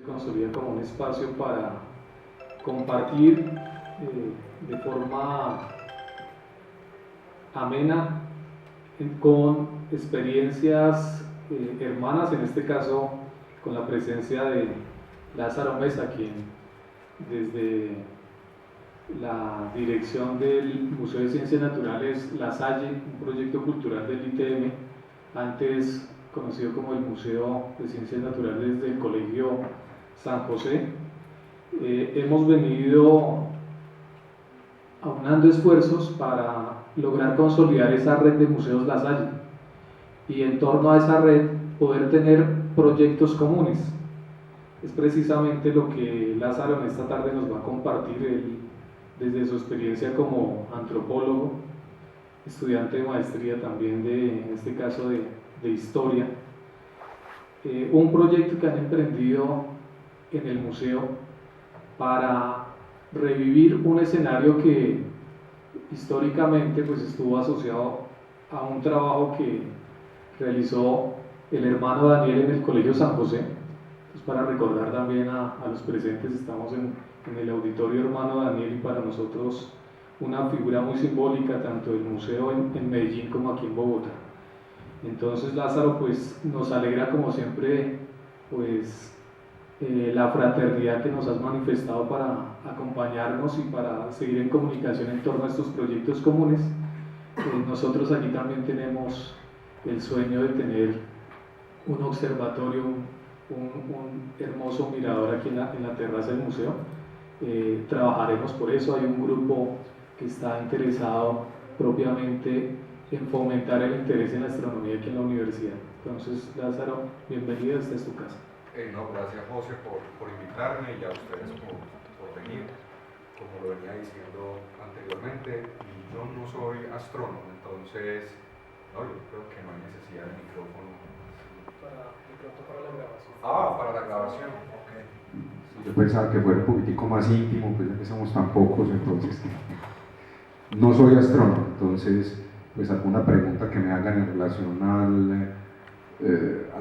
consolida como un espacio para compartir de forma amena con experiencias hermanas, en este caso con la presencia de Lázaro Mesa, quien desde la dirección del Museo de Ciencias Naturales La Salle, un proyecto cultural del ITM, antes conocido como el Museo de Ciencias Naturales del Colegio San José, hemos venido aunando esfuerzos para lograr consolidar esa red de museos La Salle y en torno a esa red poder tener proyectos comunes. Es precisamente lo que Lázaro en esta tarde nos va a compartir desde su experiencia como antropólogo, estudiante de maestría también en este caso de historia, un proyecto que han emprendido en el museo para revivir un escenario que históricamente pues estuvo asociado a un trabajo que realizó el hermano Daniel en el Colegio San José. Pues para recordar también a los presentes, estamos en el auditorio hermano Daniel, y para nosotros una figura muy simbólica tanto del museo en Medellín como aquí en Bogotá. Entonces Lázaro, pues nos alegra como siempre pues la fraternidad que nos has manifestado para acompañarnos y para seguir en comunicación en torno a estos proyectos comunes. Nosotros aquí también tenemos el sueño de tener un observatorio, un hermoso mirador aquí en la terraza del museo. Trabajaremos por eso. Hay un grupo que está interesado propiamente en fomentar el interés en la astronomía aquí en la universidad. Entonces, Lázaro, bienvenido, esta es tu casa. No, gracias José por invitarme y a ustedes por venir. Como lo venía diciendo anteriormente, yo no soy astrónomo, entonces no, yo creo que no hay necesidad de micrófono. Para la grabación. Para la grabación, ok. Yo pensaba que fuera un poquitico más íntimo, pues ya que somos tan pocos, entonces no soy astrónomo, entonces pues alguna pregunta que me hagan en relación a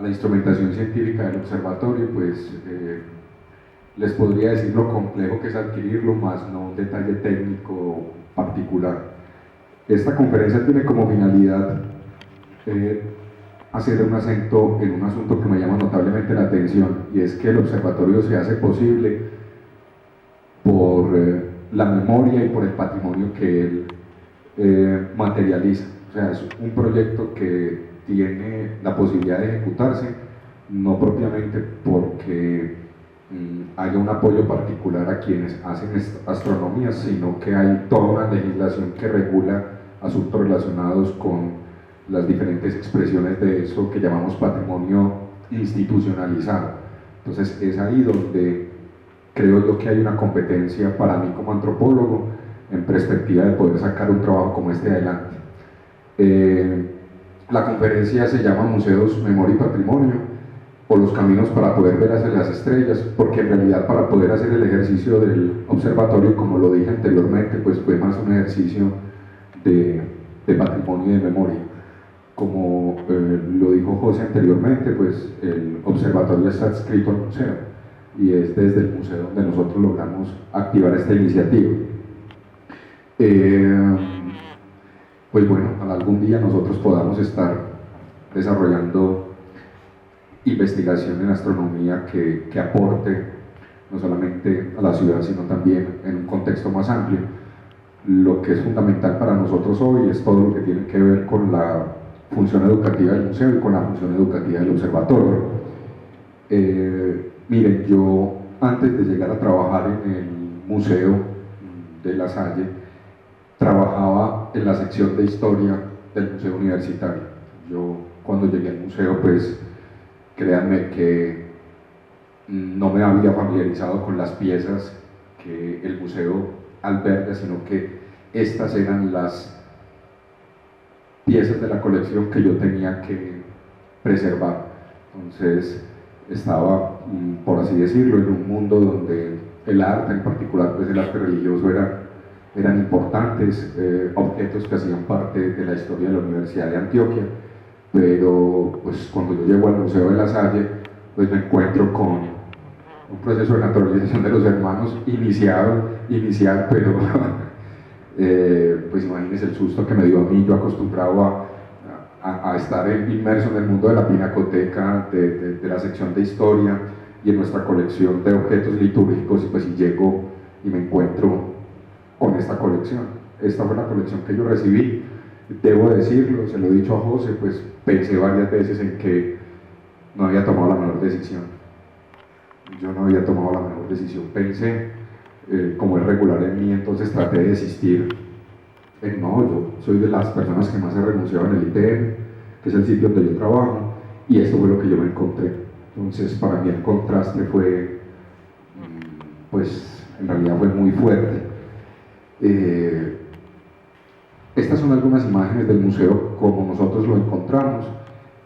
la instrumentación científica del observatorio, pues les podría decir lo complejo que es adquirirlo, más no un detalle técnico particular. Esta conferencia tiene como finalidad hacer un acento en un asunto que me llama notablemente la atención, y es que el observatorio se hace posible por la memoria y por el patrimonio que él materializa. O sea, es un proyecto que tiene la posibilidad de ejecutarse, no propiamente porque haya un apoyo particular a quienes hacen astronomía, sino que hay toda una legislación que regula asuntos relacionados con las diferentes expresiones de eso que llamamos patrimonio institucionalizado. Entonces es ahí donde creo yo que hay una competencia para mí como antropólogo en perspectiva de poder sacar un trabajo como este adelante. La conferencia se llama Museos, Memoria y Patrimonio, o los caminos para poder ver hacia las estrellas, porque en realidad para poder hacer el ejercicio del observatorio, como lo dije anteriormente, pues fue más un ejercicio de patrimonio y de memoria. Como lo dijo José anteriormente, pues el observatorio está adscrito al museo, y es desde el museo donde nosotros logramos activar esta iniciativa. Pues bueno, algún día nosotros podamos estar desarrollando investigación en astronomía que aporte no solamente a la ciudad, sino también en un contexto más amplio. Lo que es fundamental para nosotros hoy es todo lo que tiene que ver con la función educativa del museo y con la función educativa del observatorio. Miren, yo antes de llegar a trabajar en el Museo de La Salle, trabajaba en la sección de historia del Museo Universitario. Yo cuando llegué al museo, pues créanme que no me había familiarizado con las piezas que el museo alberga, sino que estas eran las piezas de la colección que yo tenía que preservar. Entonces estaba, por así decirlo, en un mundo donde el arte, en particular pues el arte religioso, eran importantes objetos que hacían parte de la historia de la Universidad de Antioquia, pero pues cuando yo llego al Museo de La Salle, pues me encuentro con un proceso de naturalización de los hermanos inicial, pero pues imagínense el susto que me dio a mí, yo acostumbrado a estar inmerso en el mundo de la pinacoteca, de la sección de historia y en nuestra colección de objetos litúrgicos, y pues si llego y me encuentro con esta colección. Esta fue la colección que yo recibí. Debo decirlo, se lo he dicho a José, pues pensé varias veces en que no había tomado la mejor decisión. Yo no había tomado la mejor decisión. Pensé, como es regular en mí, entonces traté de desistir. No, yo soy de las personas que más he renunciado en el ITM, que es el sitio donde yo trabajo, y esto fue lo que yo me encontré. Entonces, para mí el contraste fue, pues, en realidad fue muy fuerte. Estas son algunas imágenes del museo como nosotros lo encontramos.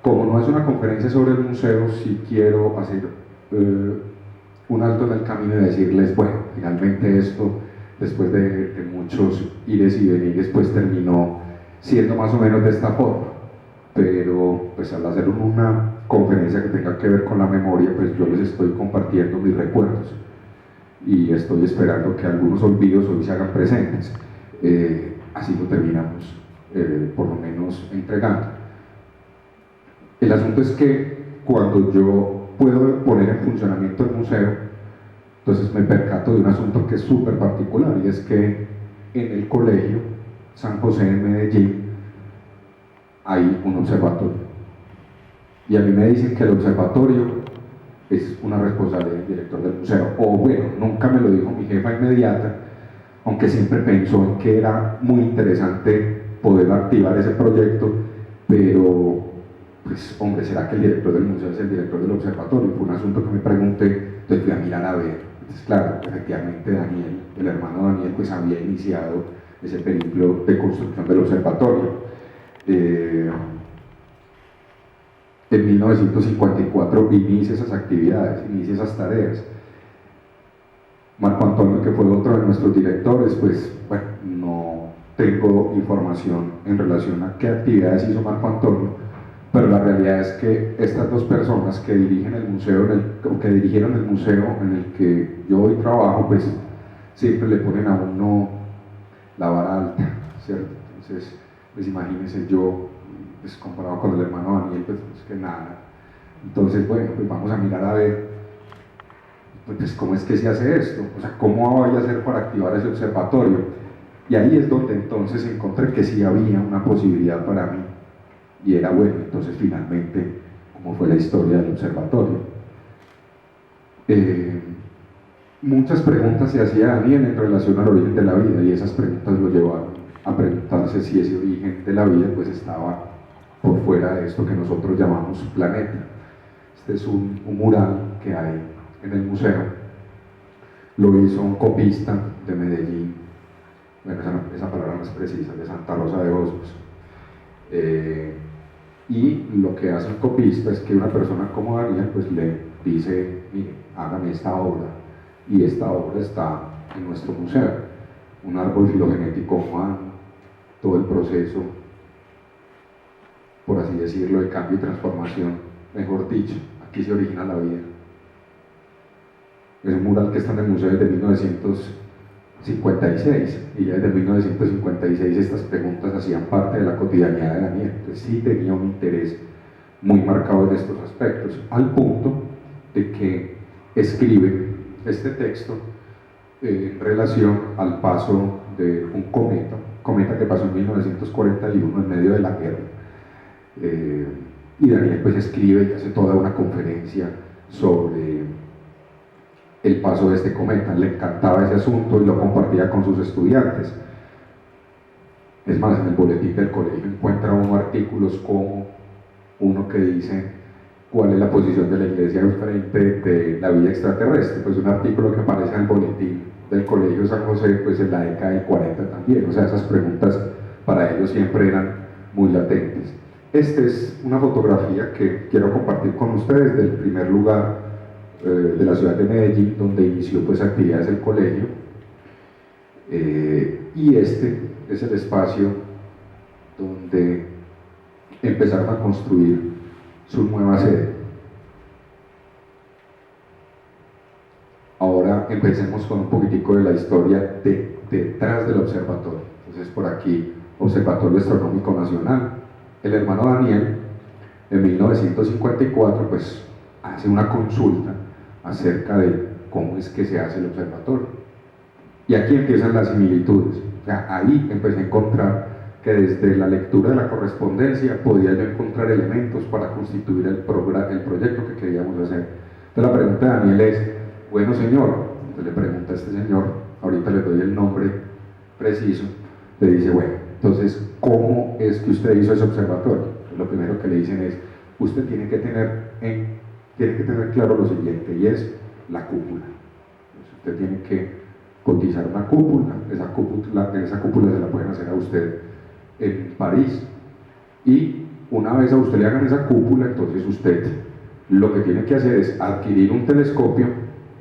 Como no es una conferencia sobre el museo, sí quiero hacer un alto en el camino y decirles, bueno, finalmente esto, después de muchos ires y venires, pues terminó siendo más o menos de esta forma. Pero pues al hacer una conferencia que tenga que ver con la memoria, pues yo les estoy compartiendo mis recuerdos y estoy esperando que algunos olvidos hoy se hagan presentes. Así lo terminamos, por lo menos entregando. El asunto es que cuando yo puedo poner en funcionamiento el museo, entonces me percato de un asunto que es súper particular, y es que en el colegio San José de Medellín hay un observatorio. Y a mí me dicen que el observatorio es una responsabilidad del director del museo. O bueno, nunca me lo dijo mi jefa inmediata, aunque siempre pensó en que era muy interesante poder activar ese proyecto, pero pues hombre, ¿será que el director del museo es el director del observatorio? Fue un asunto que me pregunté, entonces fui a mirar a ver. Entonces claro, efectivamente Daniel, el hermano Daniel, pues había iniciado ese periplo de construcción del observatorio. En 1954 inicia esas actividades, inicia esas tareas. Marco Antonio, que fue otro de nuestros directores, pues bueno, no tengo información en relación a qué actividades hizo Marco Antonio, pero la realidad es que estas dos personas que dirigen el museo, o que dirigieron el museo en el que yo hoy trabajo, pues siempre le ponen a uno la vara alta, ¿cierto? Entonces, pues imagínense yo, pues comparado con el hermano Daniel, pues que nada. Entonces, bueno, pues vamos a mirar a ver, pues cómo es que se hace esto, o sea, cómo vaya a ser para activar ese observatorio. Y ahí es donde entonces encontré que sí había una posibilidad para mí, y era bueno, entonces finalmente, cómo fue la historia del observatorio. Muchas preguntas se hacía Daniel en relación al origen de la vida, y esas preguntas lo llevaron a preguntarse si ese origen de la vida pues estaba por fuera de esto que nosotros llamamos planeta. Este es un mural que hay en el museo, lo hizo un copista de Medellín, bueno, esa palabra no es precisa, de Santa Rosa de Osos. Y lo que hace un copista es que una persona como Daniel pues le dice, mire, hágame esta obra, y esta obra está en nuestro museo, un árbol filogenético humano, todo el proceso, por así decirlo, de cambio y transformación, mejor dicho, aquí se origina la vida. Es un mural que está en el museo desde 1956, y ya desde 1956 estas preguntas hacían parte de la cotidianidad de Daniel. Entonces sí tenía un interés muy marcado en estos aspectos, al punto de que escribe este texto en relación al paso de un cometa que pasó en 1941 en medio de la guerra. Y Daniel pues escribe y hace toda una conferencia sobre el paso de este cometa. Le encantaba ese asunto y lo compartía con sus estudiantes. Es más, en el boletín del colegio encuentra uno artículos como uno que dice cuál es la posición de la iglesia frente de la vida extraterrestre, pues un artículo que aparece en el boletín del colegio San José pues en la década del 40 también. O sea, esas preguntas para ellos siempre eran muy latentes. Esta es una fotografía que quiero compartir con ustedes del primer lugar de la ciudad de Medellín, donde inició pues actividades el colegio, y este es el espacio donde empezaron a construir su nueva sede. ahora empecemos con un poquitico de la historia detrás del observatorio. Entonces por aquí, Observatorio Astronómico Nacional. El hermano Daniel, en 1954, pues hace una consulta acerca de cómo es que se hace el observatorio. Y aquí empiezan las similitudes. O sea, ahí empecé a encontrar que desde la lectura de la correspondencia podía yo encontrar elementos para constituir el proyecto que queríamos hacer. Entonces la pregunta de Daniel es, bueno señor, entonces le pregunta a este señor, ahorita le doy el nombre preciso, le dice, bueno, entonces, ¿cómo es que usted hizo ese observatorio? Lo primero que le dicen es, usted tiene que tener claro lo siguiente, y es la cúpula. Entonces, usted tiene que cotizar una cúpula, esa cúpula se la pueden hacer a usted en París, y una vez a usted le hagan esa cúpula, entonces usted lo que tiene que hacer es adquirir un telescopio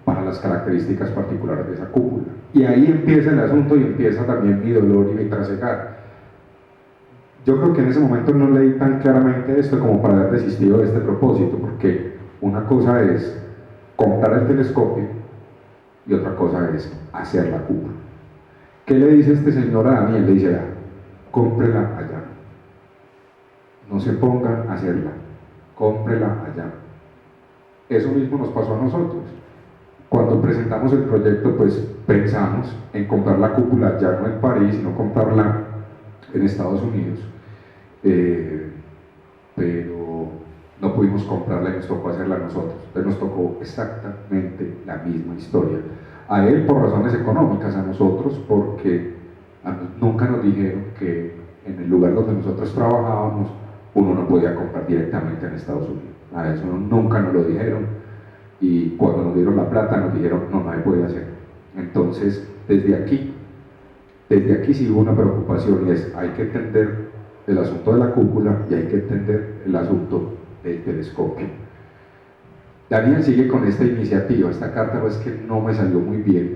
para las características particulares de esa cúpula. Y ahí empieza el asunto y empieza también mi dolor y mi trasegar. Yo creo que en ese momento no leí tan claramente esto como para haber desistido de este propósito, porque una cosa es comprar el telescopio y otra cosa es hacer la cúpula. ¿Qué le dice este señor a Daniel? Le dice, cómprela allá. No se pongan a hacerla, cómprela allá. Eso mismo nos pasó a nosotros. Cuando presentamos el proyecto, pues pensamos en comprar la cúpula ya no en París, sino comprarla en Estados Unidos. Pero no pudimos comprarla y nos tocó hacerla nosotros. Entonces nos tocó exactamente la misma historia. A él por razones económicas, a nosotros porque nunca nos dijeron que en el lugar donde nosotros trabajábamos uno no podía comprar directamente en Estados Unidos. A eso nunca nos lo dijeron, y cuando nos dieron la plata nos dijeron no se puede hacer. Entonces desde aquí sí hubo una preocupación, y es hay que entender el asunto de la cúpula y hay que entender el asunto del telescopio. Daniel sigue con esta iniciativa. Esta carta pues que no me salió muy bien.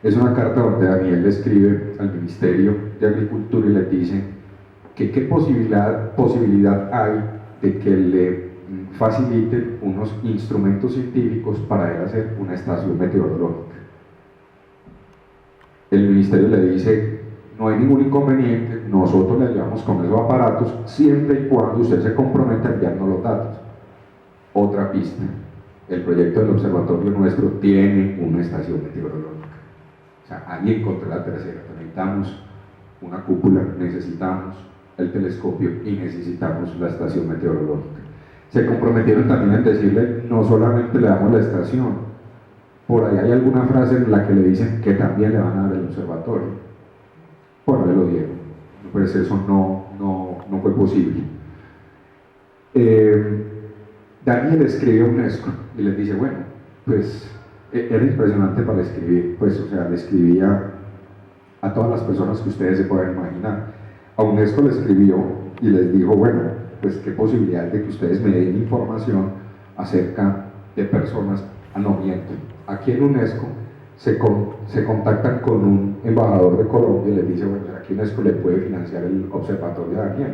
Es una carta donde Daniel le escribe al Ministerio de Agricultura y le dice que qué posibilidad hay de que le faciliten unos instrumentos científicos para él hacer una estación meteorológica. El ministerio le dice, no hay ningún inconveniente, nosotros le ayudamos con esos aparatos siempre y cuando usted se comprometa a enviarnos los datos. Otra pista, el proyecto del observatorio nuestro tiene una estación meteorológica. O sea, ahí encontré la tercera. Necesitamos una cúpula, necesitamos el telescopio y necesitamos la estación meteorológica. Se comprometieron también en decirle, no solamente le damos la estación, por ahí hay alguna frase en la que le dicen que también le van a dar el observatorio. Bueno, le lo dieron, pues eso no fue posible. Daniel escribe a UNESCO y les dice, bueno, pues era impresionante para escribir, pues o sea, le escribía a todas las personas que ustedes se puedan imaginar. A UNESCO le escribió y les dijo, bueno, pues qué posibilidad de que ustedes me den información acerca de personas, no miento. Aquí en UNESCO se contactan con un embajador de Colombia y les dice, bueno, aquí UNESCO le puede financiar el observatorio de Daniel.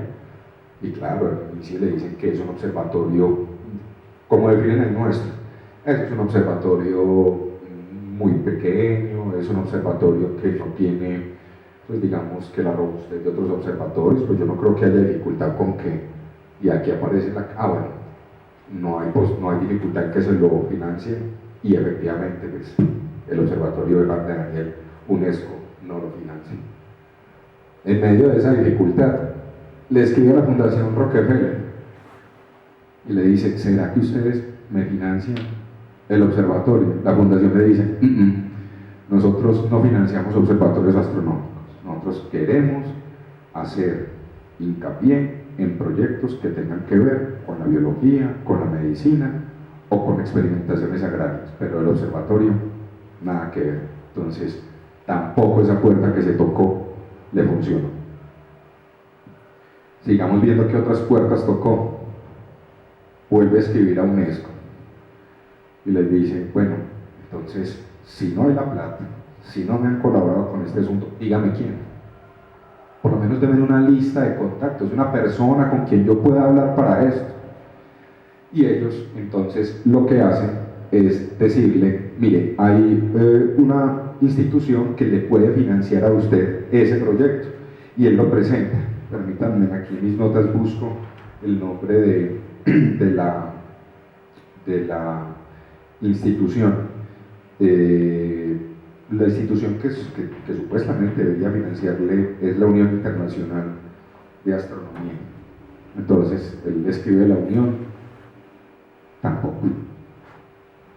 Y claro, y si le dicen que es un observatorio, como definen el nuestro, es un observatorio muy pequeño, es un observatorio que no tiene, pues digamos que la robustez de otros observatorios, pues yo no creo que haya dificultad con que, y aquí aparece bueno, no hay dificultad en que se lo financie, y efectivamente pues, el observatorio de Daniel, UNESCO no lo financia. En medio de esa dificultad, le escribe a la Fundación Rockefeller y le dice, ¿será que ustedes me financian el observatorio? La fundación le dice, nosotros no financiamos observatorios astronómicos, nosotros queremos hacer hincapié en proyectos que tengan que ver con la biología, con la medicina o con experimentaciones agrarias, pero el observatorio nada que ver. Entonces tampoco esa puerta que se tocó le funcionó. Sigamos viendo qué otras puertas tocó. Vuelve a escribir a UNESCO y les dice, bueno, entonces si no hay la plata, si no me han colaborado con este asunto, dígame quién. Por lo menos denme una lista de contactos, una persona con quien yo pueda hablar para esto. Y ellos entonces lo que hacen es decirle, mire, hay una institución que le puede financiar a usted ese proyecto, y él lo presenta. Permítanme, aquí en mis notas busco el nombre de la institución. La institución que supuestamente debería financiarle es la Unión Internacional de Astronomía. Entonces, él escribe la Unión, tampoco,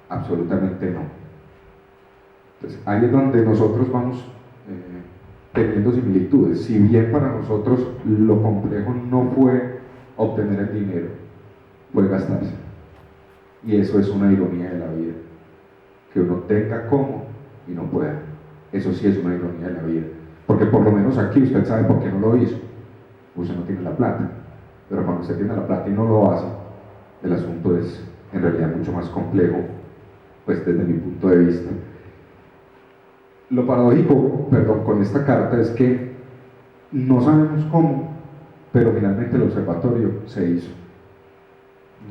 absolutamente no. Entonces, ahí es donde nosotros vamos teniendo similitudes. Si bien para nosotros lo complejo no fue obtener el dinero, fue gastarse. Y eso es una ironía de la vida, que uno tenga cómo y no pueda. Eso sí es una ironía de la vida, porque por lo menos aquí usted sabe por qué no lo hizo. Usted no tiene la plata, pero cuando usted tiene la plata y no lo hace, el asunto es en realidad mucho más complejo, pues desde mi punto de vista. Lo paradójico, perdón, con esta carta es que no sabemos cómo, pero finalmente el observatorio se hizo.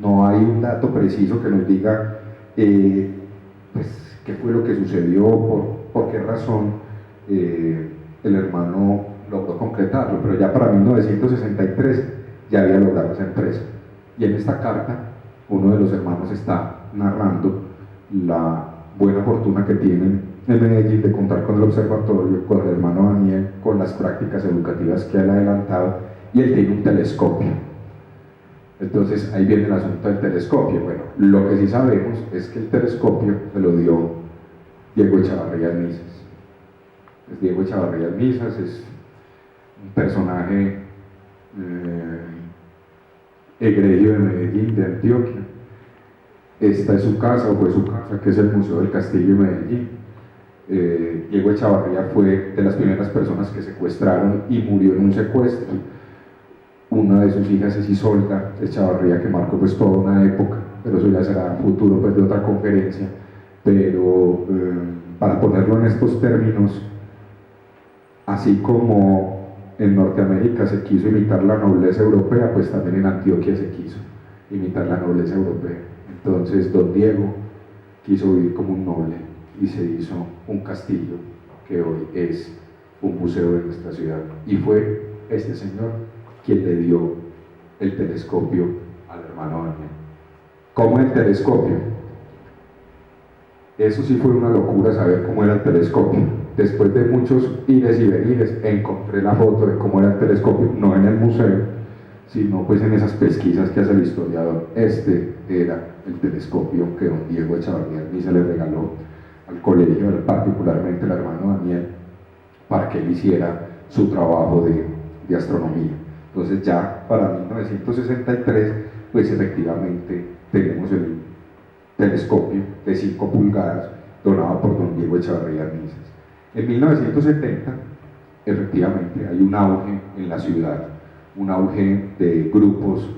No hay un dato preciso que nos diga pues, qué fue lo que sucedió, por qué razón el hermano logró concretarlo, pero ya para 1963 ya había logrado esa empresa. Y en esta carta uno de los hermanos está narrando la buena fortuna que tienen en Medellín de contar con el observatorio, con el hermano Daniel, con las prácticas educativas que él ha adelantado, y él tiene un telescopio. Entonces ahí viene el asunto del telescopio. Bueno, lo que sí sabemos es que el telescopio se lo dio Diego Echavarría Misas. Diego Echavarría Misas es un personaje egregio de Medellín, de Antioquia. Esta es su casa, o fue su casa, que es el Museo del Castillo de Medellín. Diego Echavarría fue de las primeras personas que secuestraron y murió en un secuestro. Una de sus hijas es Isolda Echavarría, que marcó pues toda una época, pero eso ya será futuro pues de otra conferencia. Pero para ponerlo en estos términos, así como en Norteamérica se quiso imitar la nobleza europea, pues también en Antioquia se quiso imitar la nobleza europea. Entonces don Diego quiso vivir como un noble y se hizo un castillo que hoy es un museo de nuestra ciudad, y fue este señor quien le dio el telescopio al hermano Daniel. ¿Cómo el telescopio? Eso sí fue una locura saber cómo era el telescopio. Después de muchos ires y venires encontré la foto de cómo era el telescopio, no en el museo, sino pues en esas pesquisas que hace el historiador. Este era el telescopio que don Diego Echavarría Misa le regaló al colegio, particularmente al hermano Daniel, para que él hiciera su trabajo de astronomía. Entonces ya para 1963, pues efectivamente tenemos el telescopio de 5 pulgadas donado por don Diego Echavarría Misas. En 1970, efectivamente, hay un auge en la ciudad, un auge de grupos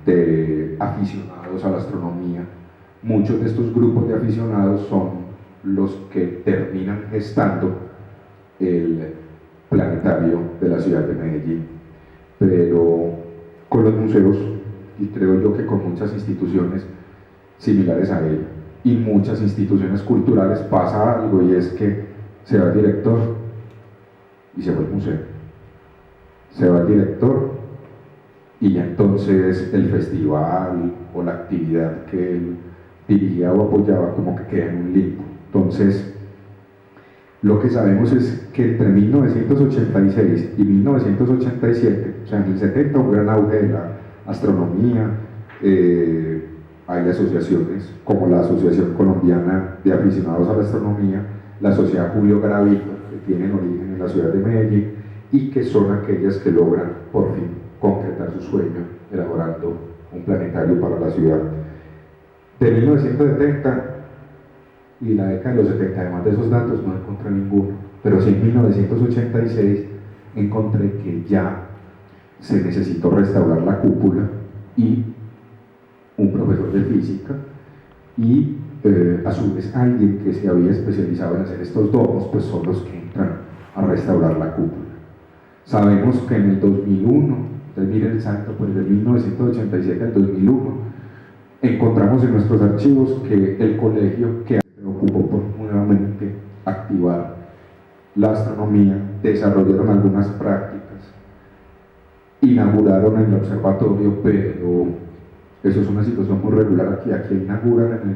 de aficionados a la astronomía. Muchos de estos grupos de aficionados son los que terminan gestando el planetario de la ciudad de Medellín. Pero con los museos, y creo yo que con muchas instituciones similares a él y muchas instituciones culturales, pasa algo, y es que se va el director y se va el museo. Se va el director y ya entonces el festival o la actividad que él dirigía o apoyaba como que queda en un limbo. Entonces, lo que sabemos es que entre 1986 y 1987, o sea, en el 70 un gran auge de la astronomía, hay asociaciones como la Asociación Colombiana de Aficionados a la Astronomía, la Sociedad Julio Garavito, que tienen origen en la ciudad de Medellín y que son aquellas que logran por fin concretar su sueño elaborando un planetario para la ciudad. De 1970 y la década de los 70, además de esos datos no encontré ninguno, pero sí en 1986 encontré que ya se necesitó restaurar la cúpula, y un profesor de física y a su vez alguien que se había especializado en hacer estos domos, pues son los que entran a restaurar la cúpula. Sabemos que en el 2001, entonces miren el salto, pues de 1987 al 2001, encontramos en nuestros archivos que el colegio que se preocupó por nuevamente activar la astronomía, desarrollaron algunas prácticas, inauguraron el observatorio, pero eso es una situación muy regular aquí inauguran en el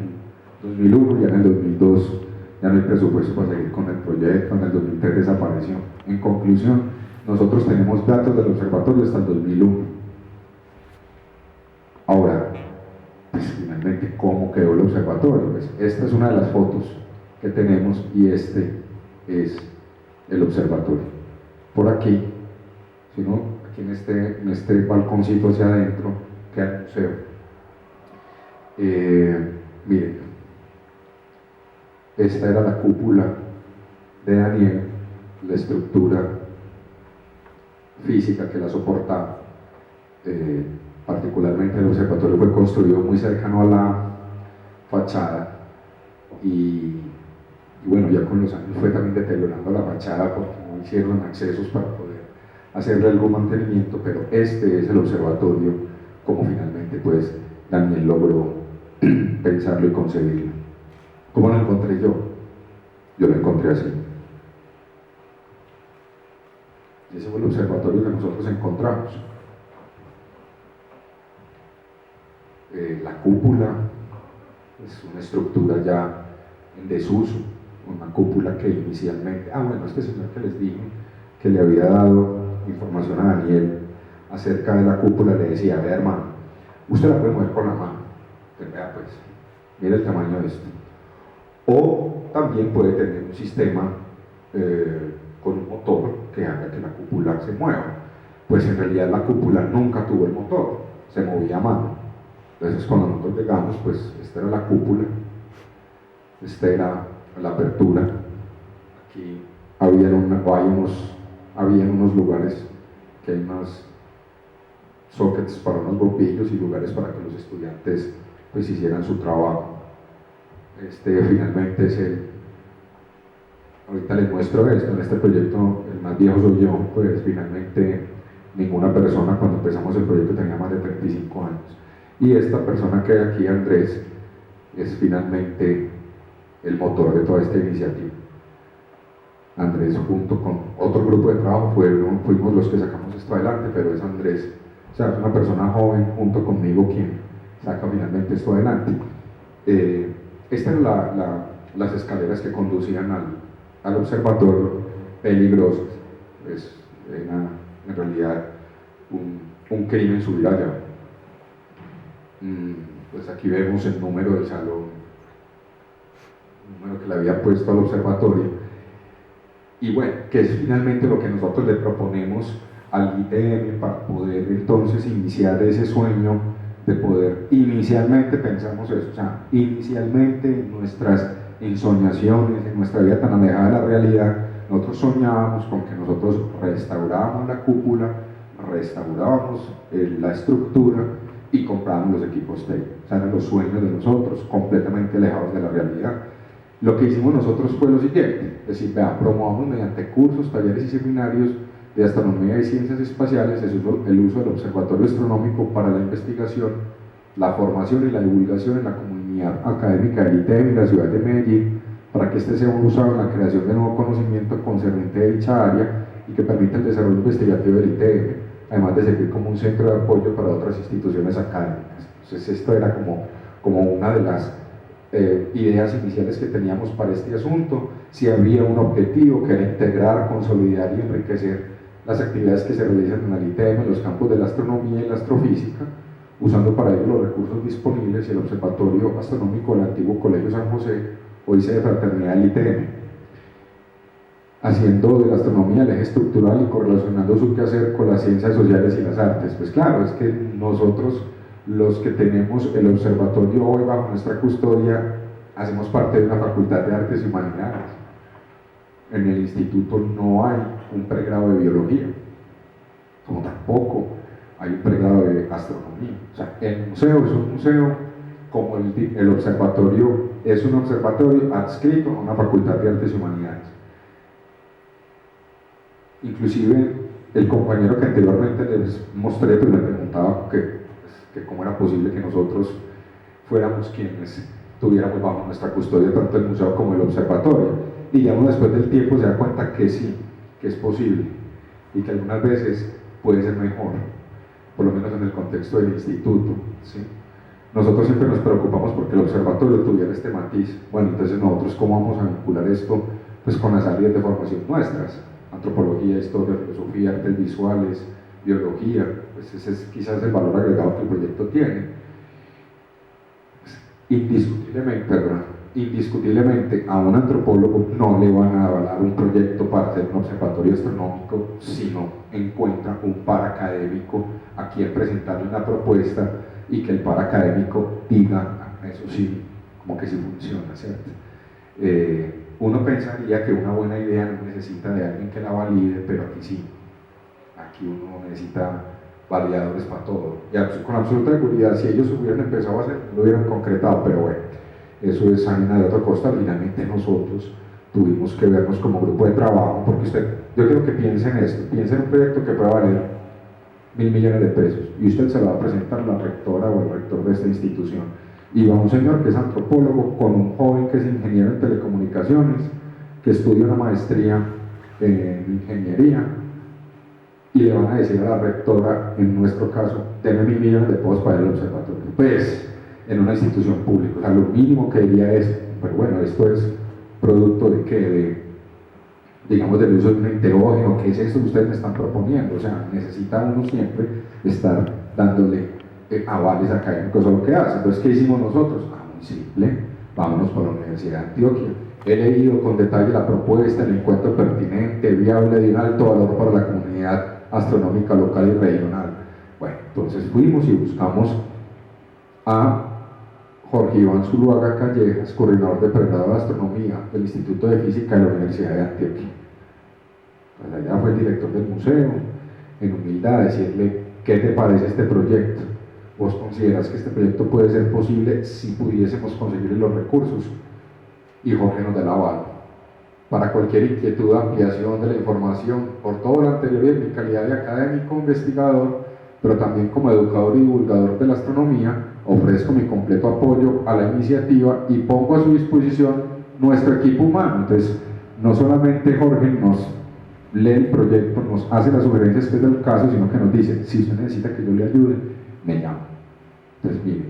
2001, ya en el 2002 ya no hay presupuesto para seguir con el proyecto, en el 2003 desapareció. En conclusión, nosotros tenemos datos del observatorio hasta el 2001. Ahora, pues finalmente, ¿cómo quedó el observatorio? Pues esta es una de las fotos que tenemos y este es el observatorio. Por aquí, si no, aquí en este balconcito hacia adentro queda el museo. Miren, esta era la cúpula de Daniel, la estructura física que la soportaba. Particularmente el observatorio fue construido muy cercano a la fachada y bueno, ya con los años fue también deteriorando la fachada porque no hicieron accesos para poder hacerle algún mantenimiento, pero este es el observatorio como finalmente pues Daniel logró pensarlo y concebirlo. ¿Cómo lo encontré yo? Yo lo encontré así. Ese fue el observatorio que nosotros encontramos. La cúpula es una estructura ya en desuso, una cúpula que inicialmente, bueno, este señor que les dije que le había dado información a Daniel acerca de la cúpula le decía, vea hermano, usted la puede mover con la mano, vea pues, mira el tamaño de esto, o también puede tener un sistema con un motor que haga que la cúpula se mueva. Pues en realidad la cúpula nunca tuvo el motor, se movía a mano. Entonces cuando nosotros llegamos, pues esta era la cúpula, esta era la apertura, aquí había unos lugares que hay unos sockets para unos bombillos y lugares para que los estudiantes pues hicieran su trabajo. Finalmente es ahorita les muestro esto, en este proyecto el más viejo soy yo, pues finalmente ninguna persona cuando empezamos el proyecto tenía más de 35 años. Y esta persona que hay aquí, Andrés, es finalmente el motor de toda esta iniciativa. Andrés junto con otro grupo de trabajo fuimos los que sacamos esto adelante, pero es Andrés, o sea, es una persona joven junto conmigo quien saca finalmente esto adelante. Estas eran las escaleras que conducían al observatorio, peligrosas, pues era en realidad un crimen subir allá. Pues aquí vemos el número del salón, el número que le había puesto al observatorio, y bueno, que es finalmente lo que nosotros le proponemos al ITM para poder entonces iniciar ese sueño de poder, inicialmente pensamos eso, o sea, inicialmente en nuestras ensoñaciones, en nuestra vida tan alejada de la realidad, nosotros soñábamos con que nosotros restaurábamos la cúpula, restaurábamos la estructura y comprábamos los equipos técnicos. O sea, eran los sueños de nosotros, completamente alejados de la realidad. Lo que hicimos nosotros fue lo siguiente, es decir, promovamos mediante cursos, talleres y seminarios de astronomía y ciencias espaciales el uso del observatorio astronómico para la investigación, la formación y la divulgación en la comunidad académica del ITM y la ciudad de Medellín, para que este sea usado en la creación de nuevo conocimiento concerniente de dicha área y que permita el desarrollo investigativo del ITM, además de servir como un centro de apoyo para otras instituciones académicas. Entonces esto era como una de las ideas iniciales que teníamos para este asunto. Si había un objetivo que era integrar, consolidar y enriquecer las actividades que se realizan en el ITM en los campos de la astronomía y la astrofísica, usando para ello los recursos disponibles y el Observatorio Astronómico del antiguo Colegio San José, hoy sede de Fraternidad del ITM, haciendo de la astronomía el eje estructural y correlacionando su quehacer con las ciencias sociales y las artes. Pues claro, es que nosotros, los que tenemos el observatorio hoy bajo nuestra custodia, hacemos parte de una facultad de artes y humanidades. En el instituto no hay un pregrado de biología, como tampoco hay un pregrado de astronomía. O sea, el museo es un museo, como el observatorio es un observatorio adscrito a una facultad de artes y humanidades. Inclusive el compañero que anteriormente les mostré, pues me preguntaba que cómo era posible que nosotros fuéramos quienes tuviéramos bajo nuestra custodia tanto el museo como el observatorio. Y ya uno después del tiempo se da cuenta que sí, que es posible y que algunas veces puede ser mejor, por lo menos en el contexto del instituto, ¿sí? Nosotros siempre nos preocupamos porque el observatorio tuviera este matiz. Bueno, entonces nosotros ¿cómo vamos a vincular esto pues con las áreas de formación nuestras? Antropología, historia, filosofía, artes visuales, biología, pues ese es quizás el valor agregado que el proyecto tiene. Indiscutiblemente a un antropólogo no le van a avalar un proyecto para hacer un observatorio astronómico si no encuentra un par académico a quien presentarle una propuesta y que el par académico diga, eso sí, como que sí funciona, ¿cierto? Uno pensaría que una buena idea no necesita de alguien que la valide, pero aquí sí, aquí uno necesita validadores para todo, y con absoluta seguridad, si ellos hubieran empezado a hacer, lo hubieran concretado, pero bueno, eso es harina de otro costal. Finalmente nosotros tuvimos que vernos como grupo de trabajo, porque yo quiero que piensen en esto, piensen en un proyecto que pueda valer 1.000 millones de pesos, y usted se lo va a presentar a la rectora o el rector de esta institución, y va un señor que es antropólogo con un joven que es ingeniero en telecomunicaciones, que estudia una maestría en ingeniería, y le van a decir a la rectora, en nuestro caso, deme 1.000 millones de pesos para el observatorio, pues en una institución pública. O sea, lo mínimo que diría es, pero bueno, esto es producto de qué, digamos, del uso de un enterógeno, ¿qué es esto que ustedes me están proponiendo? O sea, necesita uno siempre estar dándole avales académicos a lo que hace. Entonces, ¿qué hicimos nosotros? Muy simple, vámonos por la Universidad de Antioquia. He leído con detalle la propuesta, el encuentro pertinente, viable, de un alto valor para la comunidad astronómica local y regional. Bueno, entonces fuimos y buscamos a Jorge Iván Zuluaga Callejas, coordinador de pregrado de astronomía del Instituto de Física de la Universidad de Antioquia. Pues allá fue el director del museo, en humildad, decirle, ¿qué te parece este proyecto? ¿Vos consideras que este proyecto puede ser posible si pudiésemos conseguir los recursos? Y Jorge nos da el aval. Para cualquier inquietud, ampliación de la información, por todo lo anterior y en mi calidad de académico investigador, pero también como educador y divulgador de la astronomía, ofrezco mi completo apoyo a la iniciativa y pongo a su disposición nuestro equipo humano. Entonces, no solamente Jorge nos lee el proyecto, nos hace las sugerencias que es del caso, sino que nos dice, si usted necesita que yo le ayude, me llama. Entonces, mire,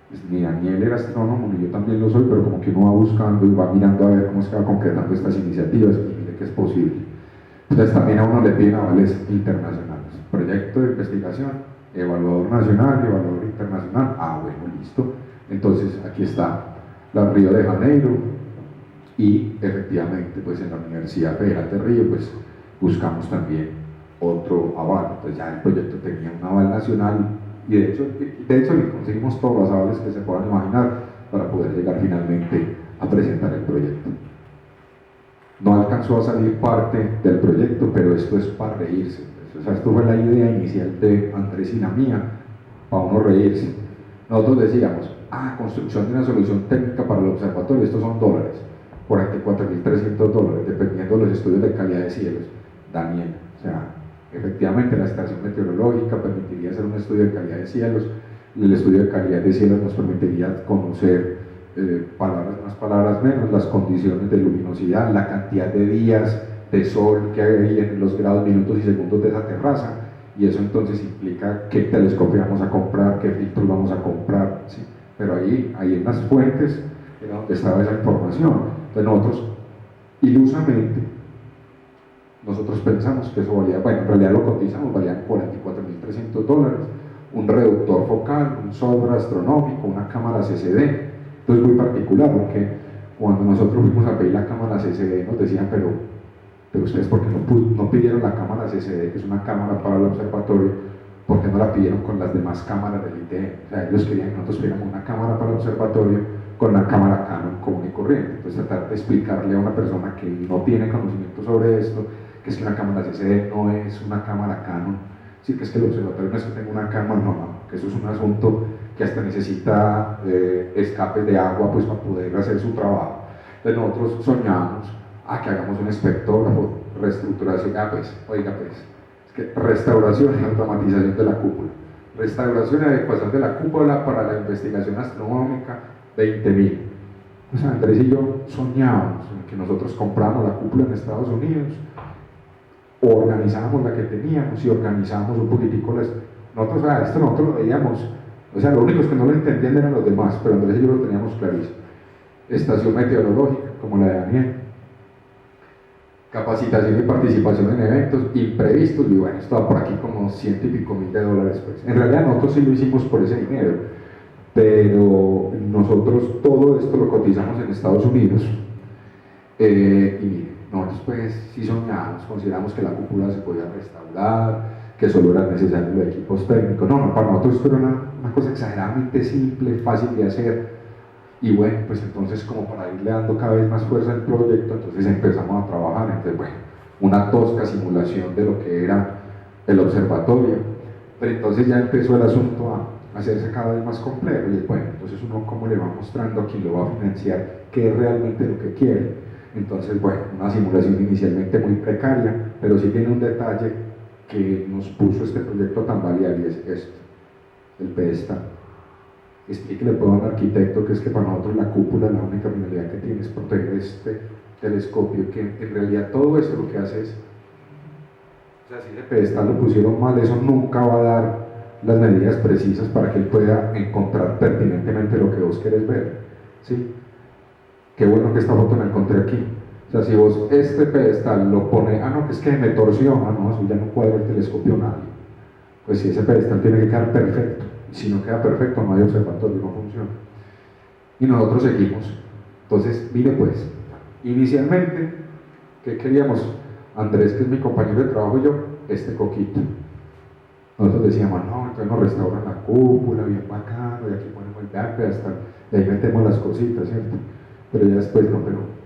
pues, ni Daniel era astrónomo, ni yo también lo soy, pero como que uno va buscando y va mirando a ver cómo se va concretando estas iniciativas y mire que es posible. Entonces, también a uno le piden avales internacionales. Proyecto de investigación, evaluador nacional, evaluador internacional, bueno, listo. Entonces, aquí está la Río de Janeiro, y efectivamente, pues en la Universidad Federal de Río, pues buscamos también otro aval. Entonces ya el proyecto tenía un aval nacional, y de hecho le conseguimos todos los avales que se puedan imaginar para poder llegar finalmente a presentar el proyecto. No alcanzó a salir parte del proyecto, pero esto es para reírse. O sea, esto fue la idea inicial de Andrés y la mía, para uno reírse. Nosotros decíamos, construcción de una solución técnica para el observatorio, estos son dólares, $44.300, dependiendo de los estudios de calidad de cielos. Daniel, o sea, efectivamente la estación meteorológica permitiría hacer un estudio de calidad de cielos, y el estudio de calidad de cielos nos permitiría conocer, palabras más, palabras menos, las condiciones de luminosidad, la cantidad de días de sol que hay en los grados, minutos y segundos de esa terraza, y eso entonces implica qué telescopio vamos a comprar, qué filtros vamos a comprar, ¿sí? Pero ahí en las fuentes era donde estaba esa información. Entonces nosotros, ilusamente, nosotros pensamos que eso valía, bueno, en realidad lo cotizamos, valían $44.300, un reductor focal, un software astronómico, una cámara CCD. Entonces muy particular, porque cuando nosotros fuimos a pedir la cámara CCD nos decían, pero ustedes, ¿por qué no pidieron la cámara CCD, que es una cámara para el observatorio? ¿Por qué no la pidieron con las demás cámaras del ITM? O sea, ellos querían que nosotros pidiéramos una cámara para el observatorio con la cámara Canon común y corriente. Entonces tratar de explicarle a una persona que no tiene conocimiento sobre esto, que es que una cámara CCD no es una cámara Canon, sí, que es que el observatorio no es que tenga una cámara, no, que eso es un asunto que hasta necesita escapes de agua pues para poder hacer su trabajo. Entonces nosotros soñamos que hagamos un espectrógrafo, reestructuración, es que restauración y automatización de la cúpula. restauración y adecuación de la cúpula para la investigación astronómica, 20.000. O sea, Andrés y yo soñábamos en que nosotros compramos la cúpula en Estados Unidos, o organizábamos la que teníamos y organizábamos un poquitico nosotros, nosotros lo veíamos, o sea, lo único que no lo entendían eran los demás, pero Andrés y yo lo teníamos clarísimo. Estación meteorológica, como la de Daniel, capacitación y participación en eventos imprevistos, y bueno, estaba por aquí como $100 y pico mil pues. En realidad nosotros sí lo hicimos por ese dinero, pero nosotros todo esto lo cotizamos en Estados Unidos, y nosotros pues sí soñamos, consideramos que la cúpula se podía restaurar, que solo eran necesarios los equipos técnicos. No, para nosotros esto era una cosa exageradamente simple, fácil de hacer. Y bueno, pues entonces como para irle dando cada vez más fuerza al proyecto, entonces empezamos a trabajar. Entonces bueno, una tosca simulación de lo que era el observatorio, pero entonces ya empezó el asunto a hacerse cada vez más complejo. Y bueno, entonces uno cómo le va mostrando a quien lo va a financiar qué es realmente lo que quiere. Entonces bueno, una simulación inicialmente muy precaria, pero sí tiene un detalle que nos puso este proyecto tan valiente, y es esto, el pedestal. Explíquele a un arquitecto que es que para nosotros la cúpula, la única finalidad que tiene es proteger este telescopio, que en realidad todo esto lo que hace es, o sea, si ese pedestal lo pusieron mal, eso nunca va a dar las medidas precisas para que él pueda encontrar pertinentemente lo que vos querés ver, ¿sí? Qué bueno que esta foto la encontré aquí. O sea, si vos este pedestal lo pone, no, que es que me torció, no, eso ya no cuadra el telescopio nadie. Pues si ese pedestal tiene que quedar perfecto, si no queda perfecto no hay observatorio, no funciona. Y nosotros seguimos. Entonces, mire pues, inicialmente, ¿qué queríamos? Andrés, que es mi compañero de trabajo, y yo, este coquito. Nosotros decíamos, no, entonces nos restauran la cúpula, bien bacano, y aquí ponemos el background, hasta y ahí metemos las cositas, ¿cierto? Pero ya después, no,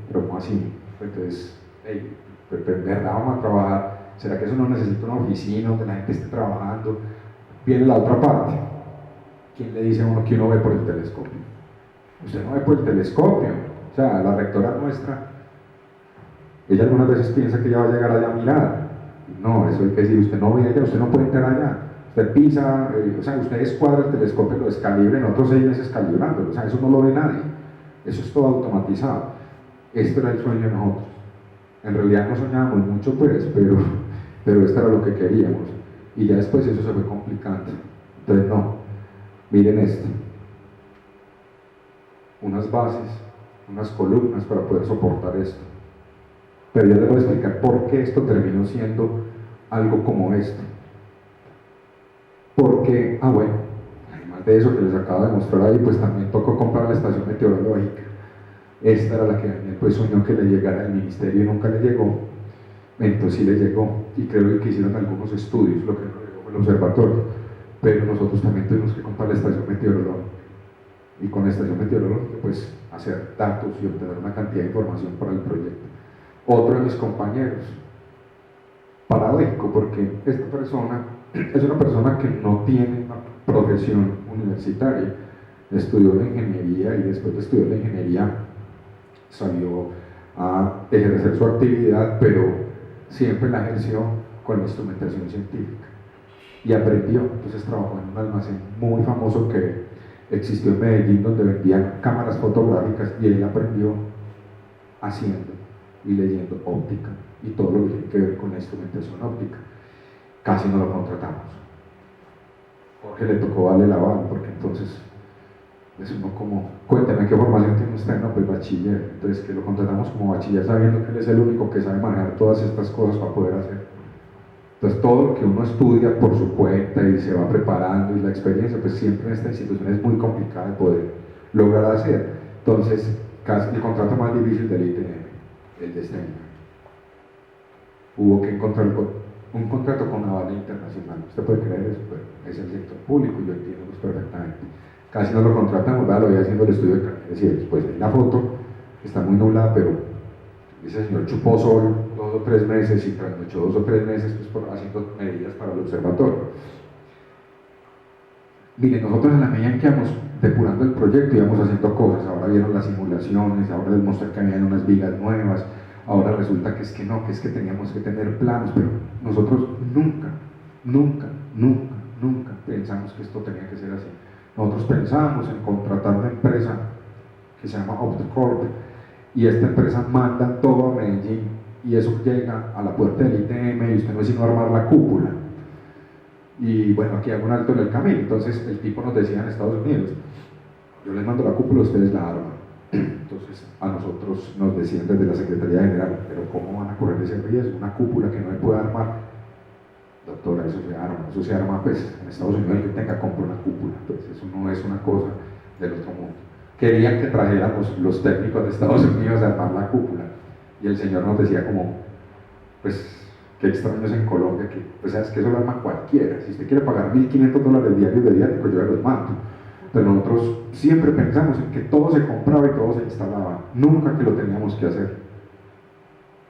pero ¿cómo así? Entonces, hey, ¿verdad vamos a trabajar? ¿Será que eso no necesita una oficina donde la gente esté trabajando? Viene la otra parte. ¿Quién le dice a uno que uno ve por el telescopio? Usted no ve por el telescopio. O sea, la rectora nuestra, ella algunas veces piensa que ella va a llegar allá a mirar. No, eso hay que decir, usted no ve allá, usted no puede entrar allá. Usted pisa, o sea, usted escuadra el telescopio, lo descalibre en otros 6 meses calibrándolo. O sea, eso no lo ve nadie. Eso es todo automatizado. Este era el sueño de nosotros. En realidad no soñábamos mucho, pues, pero esto era lo que queríamos. Y ya después eso se fue complicando. Entonces, no. Miren esto. Unas bases, unas columnas para poder soportar esto. Pero ya les voy a explicar por qué esto terminó siendo algo como esto. Porque, bueno, además de eso que les acabo de mostrar ahí, pues también tocó comprar la estación meteorológica. Esta era la que Daniel pues soñó que le llegara al ministerio y nunca le llegó. Entonces sí le llegó, y creo que hicieron algunos estudios, lo que no llegó fue el observatorio, pero nosotros también tuvimos que comprar la estación meteorológica, y con la estación meteorológica pues hacer datos y obtener una cantidad de información para el proyecto. Otro de mis compañeros, paradójico, porque esta persona es una persona que no tiene una profesión universitaria, estudió la ingeniería y después de estudiar la ingeniería salió a ejercer su actividad, pero siempre la ejerció con la instrumentación científica y aprendió. Entonces trabajó en un almacén muy famoso que existió en Medellín, donde vendían cámaras fotográficas, y él aprendió haciendo y leyendo óptica y todo lo que tiene que ver con la instrumentación óptica. Casi no lo contratamos. Jorge le tocó darle la bala, porque entonces es uno como, cuéntame qué formación tiene usted, no, pues bachiller. Entonces que lo contratamos como bachiller sabiendo que él es el único que sabe manejar todas estas cosas para poder hacer. Entonces todo lo que uno estudia por su cuenta y se va preparando, y la experiencia, pues siempre en esta institución es muy complicada de poder lograr hacer. Entonces casi el contrato más difícil del ITM, el de este año. Hubo que encontrar un contrato con una aval internacional. Usted puede creer eso, pero es el sector público y lo entiendo perfectamente. Casi no lo contratamos, lo voy haciendo el estudio de carreras y después en la foto está muy nublada, pero ese señor chupó sol 2 o 3 meses y trasnochó 2 o 3 meses pues, haciendo medidas para el observatorio. Miren, nosotros en la medida en que íbamos depurando el proyecto íbamos haciendo cosas. Ahora vieron las simulaciones, ahora les mostré que habían unas vigas nuevas, ahora resulta que es que no, que es que teníamos que tener planos, pero nosotros nunca nunca pensamos que esto tenía que ser así. Nosotros pensamos en contratar una empresa que se llama OptCorp, y esta empresa manda todo a Medellín, y eso llega a la puerta del ITM, y usted no es sino armar la cúpula. Y bueno, aquí hago un alto en el camino. Entonces el tipo nos decía en Estados Unidos: yo les mando la cúpula, ustedes la arman. Entonces a nosotros nos decían desde la Secretaría General: pero ¿cómo van a correr ese riesgo? Una cúpula que no se puede armar. Doctora, eso se arma pues en Estados Unidos. El que tenga compra una cúpula, pues eso no es una cosa del otro mundo. Querían que trajéramos los técnicos de Estados Unidos a armar la cúpula, y el señor nos decía como: pues qué extraño es en Colombia, que pues sabes que eso lo arma cualquiera, si usted quiere pagar $1.500 diarios de viático, yo los mando. Pero nosotros siempre pensamos en que todo se compraba y todo se instalaba, nunca que lo teníamos que hacer.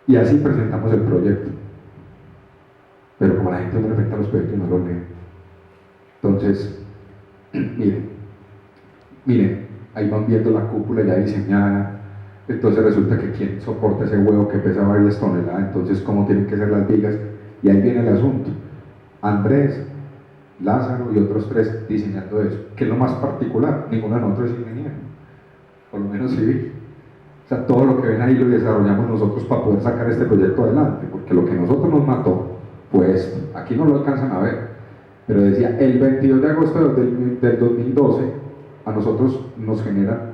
Y así presentamos el proyecto. Pero como la gente no respeta los proyectos, no lo lee. Entonces, miren, ahí van viendo la cúpula ya diseñada. Entonces resulta que quien soporta ese huevo que pesa varias toneladas, entonces cómo tienen que ser las vigas, y ahí viene el asunto. Andrés, Lázaro y otros 3 diseñando eso, que es lo más particular. Ninguno de nosotros es ingeniero, por lo menos civil. O sea, todo lo que ven ahí lo desarrollamos nosotros para poder sacar este proyecto adelante, porque lo que nosotros nos mató fue esto. Aquí no lo alcanzan a ver, pero decía: el 22 de agosto del 2012 a nosotros nos genera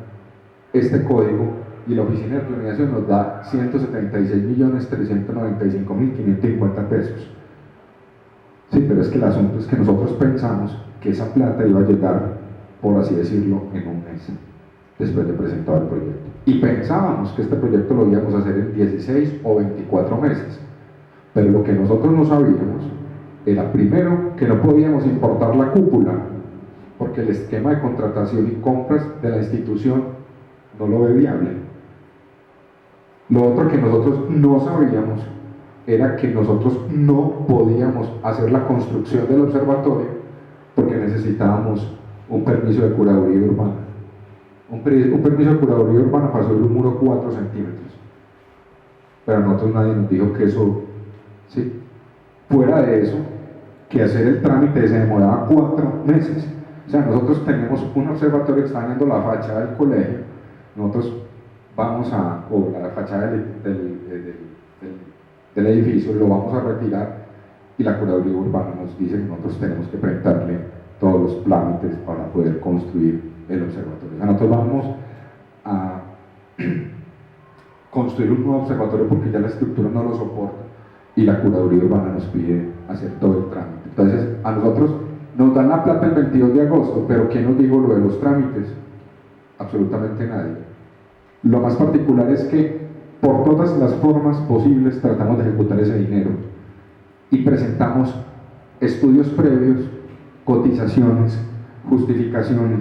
este código, y la oficina de planeación nos da 176.395.550 pesos. Sí, pero es que el asunto es que nosotros pensamos que esa plata iba a llegar, por así decirlo, en un mes, después de presentar el proyecto. Y pensábamos que este proyecto lo íbamos a hacer en 16 o 24 meses. Pero lo que nosotros no sabíamos era, primero, que no podíamos importar la cúpula, porque el esquema de contratación y compras de la institución no lo ve viable. Lo otro que nosotros no sabíamos era que nosotros no podíamos hacer la construcción del observatorio porque necesitábamos un permiso de curaduría urbana. Un permiso de curaduría urbana para subir un muro 4 centímetros. Pero a nosotros nadie nos dijo que eso, ¿sí? Fuera de eso, que hacer el trámite se demoraba 4 meses. O sea, nosotros tenemos un observatorio que está dañando la fachada del colegio, nosotros vamos o la fachada del edificio, lo vamos a retirar, y la curaduría urbana nos dice que nosotros tenemos que presentarle todos los trámites para poder construir el observatorio. O sea, nosotros vamos a construir un nuevo observatorio porque ya la estructura no lo soporta, y la curaduría urbana nos pide hacer todo el trámite. Entonces, a nosotros nos dan la plata el 22 de agosto, pero ¿quién nos dijo lo de los trámites? Absolutamente nadie. Lo más particular es que por todas las formas posibles tratamos de ejecutar ese dinero, y presentamos estudios previos, cotizaciones, justificaciones.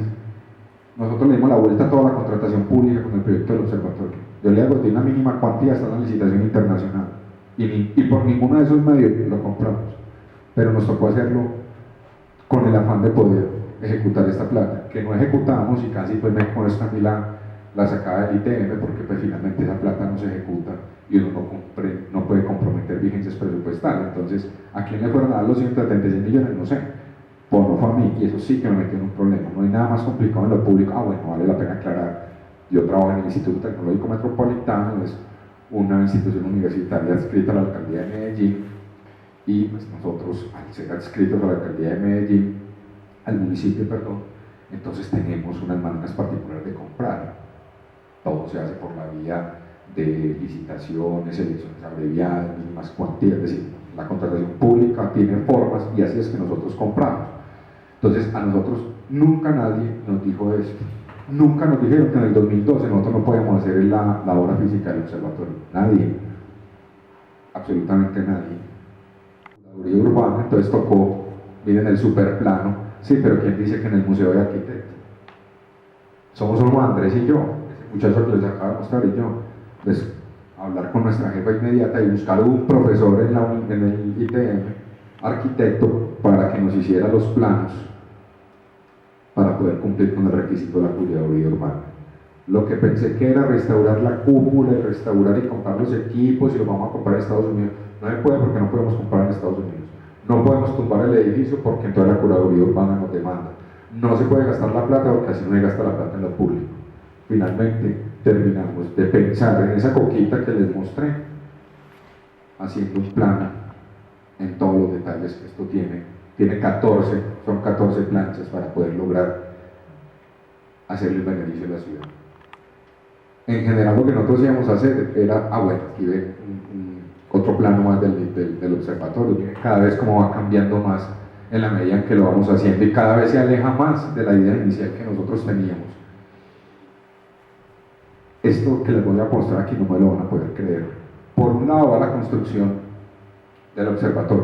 Nosotros le dimos la vuelta a toda la contratación pública con el proyecto del observatorio. Yo le hago de una mínima cuantía hasta una licitación internacional, y por ninguno de esos medios lo compramos, pero nos tocó hacerlo con el afán de poder ejecutar esta plata, que no ejecutamos, y casi pues me cuesta a mí la sacada del ITM, porque pues finalmente esa plata no se ejecuta y uno no puede comprometer vigencias presupuestales. Entonces, ¿a quién le fueron a dar los 176 millones? No sé, pues no fue a mí, y eso sí que me metió en un problema. No hay nada más complicado en lo público. Bueno, vale la pena aclarar, yo trabajo en el Instituto Tecnológico Metropolitano, es una institución universitaria adscrita a la Alcaldía de Medellín, y pues nosotros, al ser adscritos a la Alcaldía de Medellín, al municipio, perdón, entonces tenemos unas maneras particulares de comprar. Todo se hace por la vía de licitaciones, elecciones abreviadas, mínimas cuantías, es decir, la contratación pública tiene formas, y así es que nosotros compramos. Entonces, a nosotros nunca nadie nos dijo esto. Nunca nos dijeron que en el 2012 nosotros no podíamos hacer la obra física del observatorio. Nadie, absolutamente nadie. La teoría urbana, entonces tocó, miren el superplano. Sí, pero ¿quién dice que en el Museo de Arquitectos? Somos solo Andrés y yo, ese muchacho que les acabo de mostrar, y yo. Pues hablar con nuestra jefa inmediata y buscar un profesor en el ITM, arquitecto, para que nos hiciera los planos para poder cumplir con el requisito de la curaduría urbana. Lo que pensé que era restaurar la cúpula, restaurar y comprar los equipos, y los vamos a comprar en Estados Unidos, no se puede porque no podemos comprar en Estados Unidos. No podemos tumbar el edificio porque entonces la curaduría urbana nos demanda. No se puede gastar la plata porque así no se gasta la plata en lo público. Finalmente terminamos de pensar en esa coquita que les mostré, haciendo un plan en todos los detalles que esto tiene. Tiene 14, son 14 planchas para poder lograr hacerle el beneficio a la ciudad. En general lo que nosotros íbamos a hacer era, bueno, aquí ven otro plano más del observatorio, miren cada vez como va cambiando más en la medida en que lo vamos haciendo y cada vez se aleja más de la idea inicial que nosotros teníamos. Esto que les voy a mostrar aquí no me lo van a poder creer. Por un lado va la construcción del observatorio.